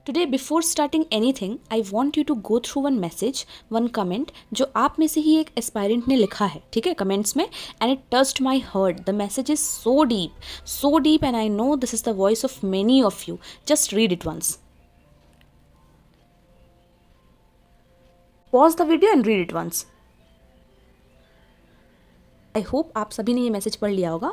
Today before starting anything I want you to go through one message, one comment जो आप में से ही एक एस्पायरेंट ने लिखा है, ठीक है, कमेंट्स में, and it touched my heart. The message is so deep and I know this is the voice of many of you. Just read it once. Pause the video and read it once. I hope आप सभी ने ये message पढ़ लिया होगा.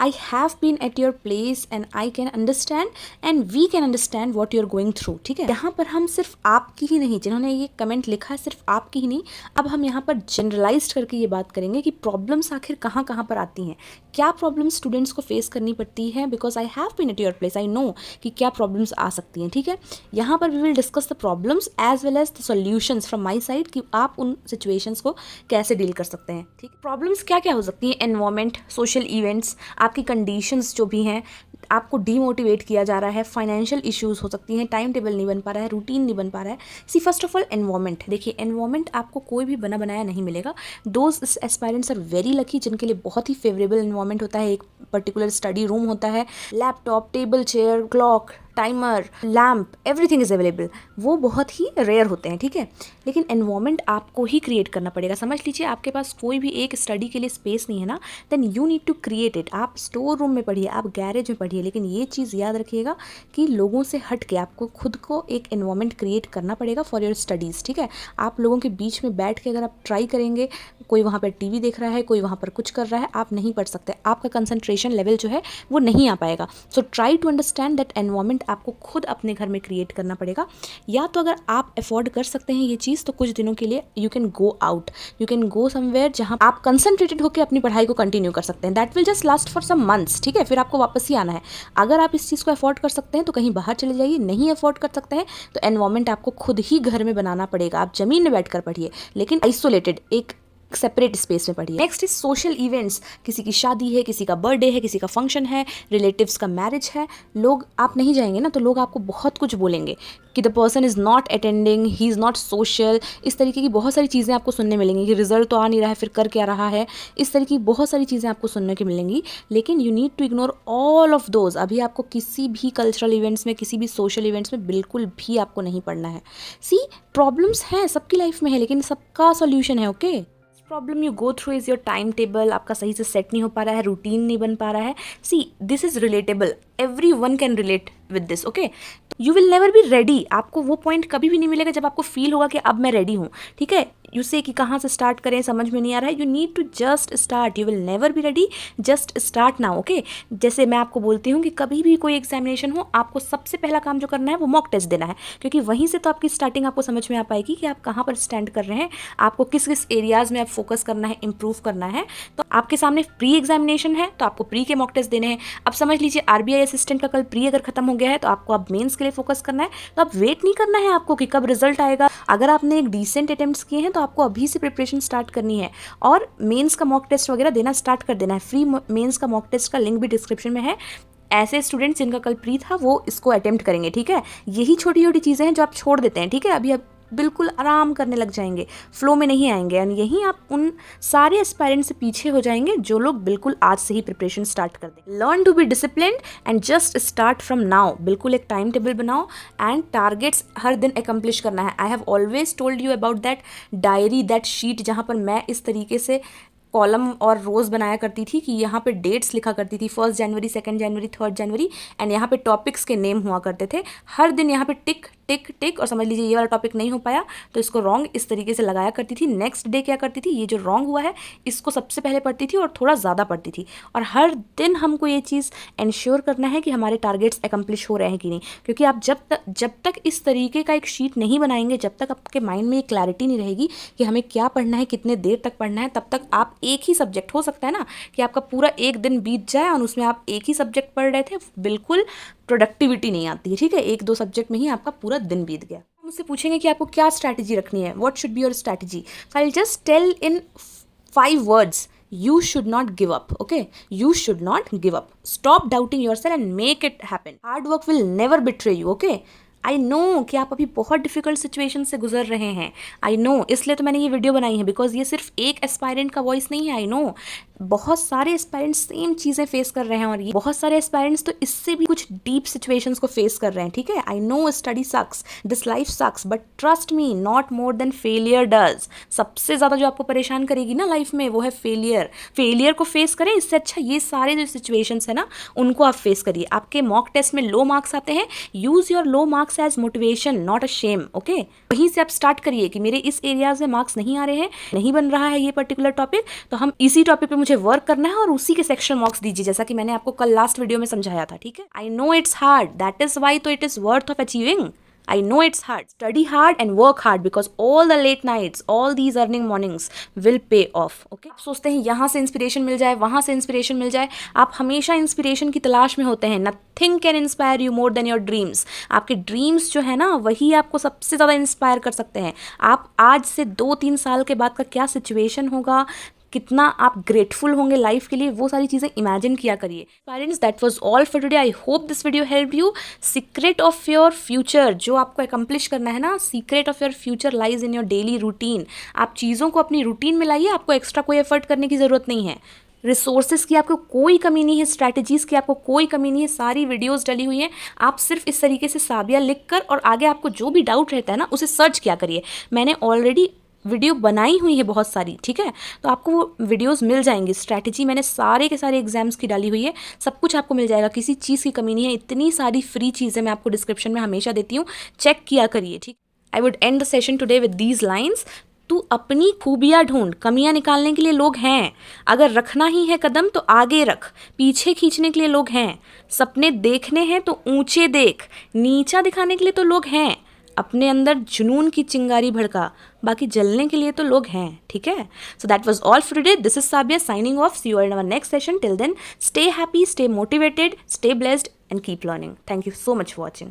I have been at your place and I can understand and we can understand what you are going through. ठीक है, यहाँ पर हम सिर्फ आपकी ही नहीं, जिन्होंने ये कमेंट लिखा है सिर्फ आपकी ही नहीं, अब हम यहाँ पर जनरलाइज करके ये बात करेंगे कि प्रॉब्लम्स आखिर कहाँ कहाँ पर आती हैं, क्या प्रॉब्लम्स स्टूडेंट्स को फेस करनी पड़ती है. Because I have been at your place, I know कि क्या प्रॉब्लम्स आ सकती हैं. ठीक है, यहाँ पर we will discuss the problems as well as the solutions from my side कि आप उन सिचुएशंस को कैसे डील कर सकते हैं. ठीक है, प्रॉब्लम्स क्या क्या हो सकती हैं. एनवायरमेंट, सोशल इवेंट्स, आपकी कंडीशंस जो भी हैं, आपको डीमोटिवेट किया जा रहा है, फाइनेंशियल इश्यूज हो सकती हैं, टाइम टेबल नहीं बन पा रहा है, रूटीन नहीं बन पा रहा है. See first of all environment. देखिए, एनवायरमेंट आपको कोई भी बना बनाया नहीं मिलेगा. Those aspirants are very lucky जिनके लिए बहुत ही फेवरेबल एनवायरमेंट होता है. एक पर्टिकुलर स्टडी रूम होता है, laptop, table, chair, clock, timer, lamp, everything is available. वो बहुत ही रेयर होते हैं. ठीक है, लेकिन एनवायरमेंट आपको ही क्रिएट करना पड़ेगा. समझ लीजिए आपके पास कोई भी एक स्टडी के लिए स्पेस नहीं है ना, then you need to create it. आप स्टोर रूम में पढ़िए, आप गैरेज में पढ़िए, लेकिन ये चीज़ याद रखिएगा कि लोगों से हट के आपको खुद को एक एनवायरमेंट क्रिएट करना पड़ेगा फॉर योर स्टडीज़. ठीक है, आप लोगों के बीच में बैठ के अगर आप ट्राई करेंगे, कोई वहाँ पर टीवी देख रहा है, कोई वहाँ पर कुछ कर रहा है, आप नहीं पढ़ सकते. आपका कंसंट्रेशन लेवल जो है वो नहीं आ पाएगा. So try to understand that environment आपको खुद अपने घर में क्रिएट करना पड़ेगा. या तो अगर आप अफोर्ड कर सकते हैं ये चीज़, तो कुछ दिनों के लिए you can go out, you can go somewhere जहाँ आप कंसंट्रेटेड होकर अपनी पढ़ाई को कंटिन्यू कर सकते हैं. That will just last for some months. ठीक है, फिर आपको वापस ही आना है. अगर आप इस चीज़ को अफोर्ड कर सकते हैं तो कहीं बाहर चले जाइए. नहीं अफोर्ड कर सकते हैं तो एनवायरमेंट आपको खुद ही घर में बनाना पड़ेगा. आप जमीन में बैठ कर पढ़िए, लेकिन आइसोलेटेड, एक सेपरेट स्पेस में पढ़िए. Next is social events. किसी की शादी है, किसी का बर्थडे है, किसी का फंक्शन है, रिलेटिव्स का मैरिज है. लोग, आप नहीं जाएंगे ना, तो लोग आपको बहुत कुछ बोलेंगे कि the person is not attending, he is not social. इस तरीके की बहुत सारी चीज़ें आपको सुनने मिलेंगी कि रिजल्ट तो आ नहीं रहा है, फिर कर क्या रहा है. इस तरीके की बहुत सारी चीज़ें आपको सुनने की मिलेंगी, लेकिन you need to ignore all of those. अभी आपको किसी भी कल्चरल इवेंट्स में, किसी भी सोशल इवेंट्स में बिल्कुल भी आपको नहीं पढ़ना है. सी, प्रॉब्लम्स हैं, सबकी लाइफ में है, लेकिन सबका सोल्यूशन है. Okay, problem you go through is your time table. आपका सही से सेट नहीं हो पा रहा है, रूटीन नहीं बन पा रहा है. See, this is relatable, everyone can relate with this. Okay, you will never be ready. आपको वो पॉइंट कभी भी नहीं मिलेगा जब आपको फील होगा कि अब मैं रेडी हूँ. ठीक है, यू से कि कहाँ से स्टार्ट करें, समझ में नहीं आ रहा है. You need to just start. You will never be ready, just start now. Okay, जैसे मैं आपको बोलती हूँ कि कभी भी कोई एग्जामिनेशन हो, आपको सबसे पहला काम जो करना है वो मॉक टेस्ट देना है, क्योंकि वहीं से तो आपकी स्टार्टिंग आपको समझ में आ पाएगी कि आप कहाँ पर स्टैंड कर रहे हैं, आपको किस किस एरियाज में आप फोकस करना है, इंप्रूव करना है. तो आपके सामने प्री एग्जामिनेशन है, तो आपको प्री के मॉक टेस्ट देने हैं. अब समझ लीजिए आरबीआई असिस्टेंट का कल प्री अगर खत्म हो गया है, तो आपको अब मेंस के लिए फोकस करना है. तो अब वेट नहीं करना है आपको कि कब रिजल्ट आएगा. अगर आपने एक डिसेंट अटेम्प्ट्स किए हैं तो आपको अभी से प्रिपरेशन स्टार्ट करनी है और मेंस का मॉक टेस्ट वगैरह देना स्टार्ट कर देना है. फ्री मेंस का मॉक टेस्ट का लिंक भी डिस्क्रिप्शन में है. ऐसे स्टूडेंट्स जिनका कल प्री था वो इसको अटेम्प्ट करेंगे. ठीक है, यही छोटी छोटी चीज़ें हैं जो आप छोड़ देते हैं. ठीक है, अभी आप बिल्कुल आराम करने लग जाएंगे, फ्लो में नहीं आएंगे, एंड यहीं आप उन सारे एस्पायरेंट्स से पीछे हो जाएंगे जो लोग बिल्कुल आज से ही प्रिपरेशन स्टार्ट कर दें. Learn to be disciplined and just start from now. बिल्कुल एक टाइम टेबल बनाओ एंड टारगेट्स हर दिन एकम्प्लिश करना है. I have always told you about that diary, that sheet, जहाँ पर मैं इस तरीके से कॉलम और रोज़ बनाया करती थी कि यहाँ पे डेट्स लिखा करती थी, 1 जनवरी, 2 जनवरी, 3 जनवरी, एंड यहाँ पे टॉपिक्स के नेम हुआ करते थे. हर दिन यहाँ पे टिक टिक टिक, और समझ लीजिए ये वाला टॉपिक नहीं हो पाया तो इसको रॉन्ग इस तरीके से लगाया करती थी. नेक्स्ट डे क्या करती थी, ये जो रॉन्ग हुआ है इसको सबसे पहले पढ़ती थी और थोड़ा ज़्यादा पढ़ती थी. और हर दिन हमको ये चीज़ इंश्योर करना है कि हमारे टारगेट्स एकम्प्लिश हो रहे हैं कि नहीं, क्योंकि आप जब तक इस तरीके का एक शीट नहीं बनाएंगे, जब तक आपके माइंड में ये क्लैरिटी नहीं रहेगी कि हमें क्या पढ़ना है, कितने देर तक पढ़ना है, तब तक आप एक ही सब्जेक्ट, हो सकता है ना कि आपका पूरा एक दिन बीत जाए और उसमें आप एक ही सब्जेक्ट पढ़ रहे थे, बिल्कुल प्रोडक्टिविटी नहीं आती है. ठीक है, 1-2 सब्जेक्ट में ही आपका पूरा दिन बीत गया. मुझसे पूछेंगे कि आपको क्या स्ट्रैटेजी रखनी है, what should be your strategy. I will just tell in 5 words. You should not give up. Okay, you should not give up. Stop doubting yourself and make it happen. Hard work will never betray you. Okay, I know कि आप अभी बहुत difficult situation से गुजर रहे हैं, I know, इसलिए तो मैंने ये वीडियो बनाई है, बिकॉज ये सिर्फ एक एस्पायरेंट का वॉइस नहीं है। आई नो बहुत सारे एस्पायरेंट्स सेम चीज़ें फेस कर रहे हैं, और ये बहुत सारे एस्पायरेंट्स तो इससे भी कुछ डीप सिचुएशंस को फेस कर रहे हैं, ठीक है। I know study sucks, this life sucks, but trust me, not more than failure does. सबसे ज़्यादा जो आपको परेशान करेगी ना लाइफ में वो है फेलियर। फेलियर को फेस करें, इससे अच्छा ये सारे जो सिचुएशंस है ना उनको आप फेस करिए। आपके मॉक टेस्ट में लो मार्क्स आते हैं, use your low marks as motivation, not a shame, okay. वहीं से आप स्टार्ट करिए कि मेरे इस एरियाज में मार्क्स नहीं आ रहे हैं, नहीं बन रहा है ये पर्टिकुलर टॉपिक, तो हम इसी टॉपिक पे मुझे वर्क करना है और उसी के सेक्शन मार्क्स दीजिए, जैसा कि मैंने आपको कल लास्ट वीडियो में समझाया था, ठीक है। I know it's hard, that is why, तो it is worth of achieving. I know it's hard. Study hard and work hard because all the late nights, all these earning mornings will pay off. Okay? आप सोचते हैं यहाँ से inspiration मिल जाए, वहाँ से inspiration मिल जाए, आप हमेशा इंस्पिरेशन की तलाश में होते हैं। Nothing can inspire you more than your dreams. आपके ड्रीम्स जो है ना वही आपको सबसे ज़्यादा इंस्पायर कर सकते हैं। आप आज से 2-3 साल के बाद का क्या सिचुएशन होगा, कितना आप ग्रेटफुल होंगे लाइफ के लिए, वो सारी चीज़ें इमेजिन किया करिए। Parents, that was all for today. I hope this video help you. Secret of your future, जो आपको अकम्प्लिश करना है ना, secret of your future lies in your daily routine. आप चीज़ों को अपनी रूटीन में लाइए, आपको एक्स्ट्रा कोई एफर्ट करने की ज़रूरत नहीं है। रिसोर्सेज की आपको कोई कमी नहीं है, स्ट्रैटेजीज़ की आपको कोई कमी नहीं है, सारी वीडियोस डली हुई हैं। आप सिर्फ इस तरीके से साबिया लिख कर और आगे आपको जो भी डाउट रहता है ना उसे सर्च किया करिए। मैंने ऑलरेडी वीडियो बनाई हुई है बहुत सारी, ठीक है, तो आपको वो वीडियोस मिल जाएंगी। स्ट्रैटेजी मैंने सारे के सारे एग्जाम्स की डाली हुई है, सब कुछ आपको मिल जाएगा, किसी चीज़ की कमी नहीं है। इतनी सारी फ्री चीज़ें मैं आपको डिस्क्रिप्शन में हमेशा देती हूँ, चेक किया करिए, ठीक। I would and the session today with these lines. तू अपनी खूबियाँ ढूंढ, कमियाँ निकालने के लिए लोग हैं। अगर रखना ही है कदम तो आगे रख, पीछे खींचने के लिए लोग हैं। सपने देखने हैं तो ऊंचे देख, नीचा दिखाने के लिए तो लोग हैं। अपने अंदर जुनून की चिंगारी भड़का, बाकी जलने के लिए तो लोग हैं, ठीक है। So that was all for today. This is Sabiya signing off. See you in our next session. Till then, stay happy, stay motivated, stay blessed and keep learning. Thank you so much for watching.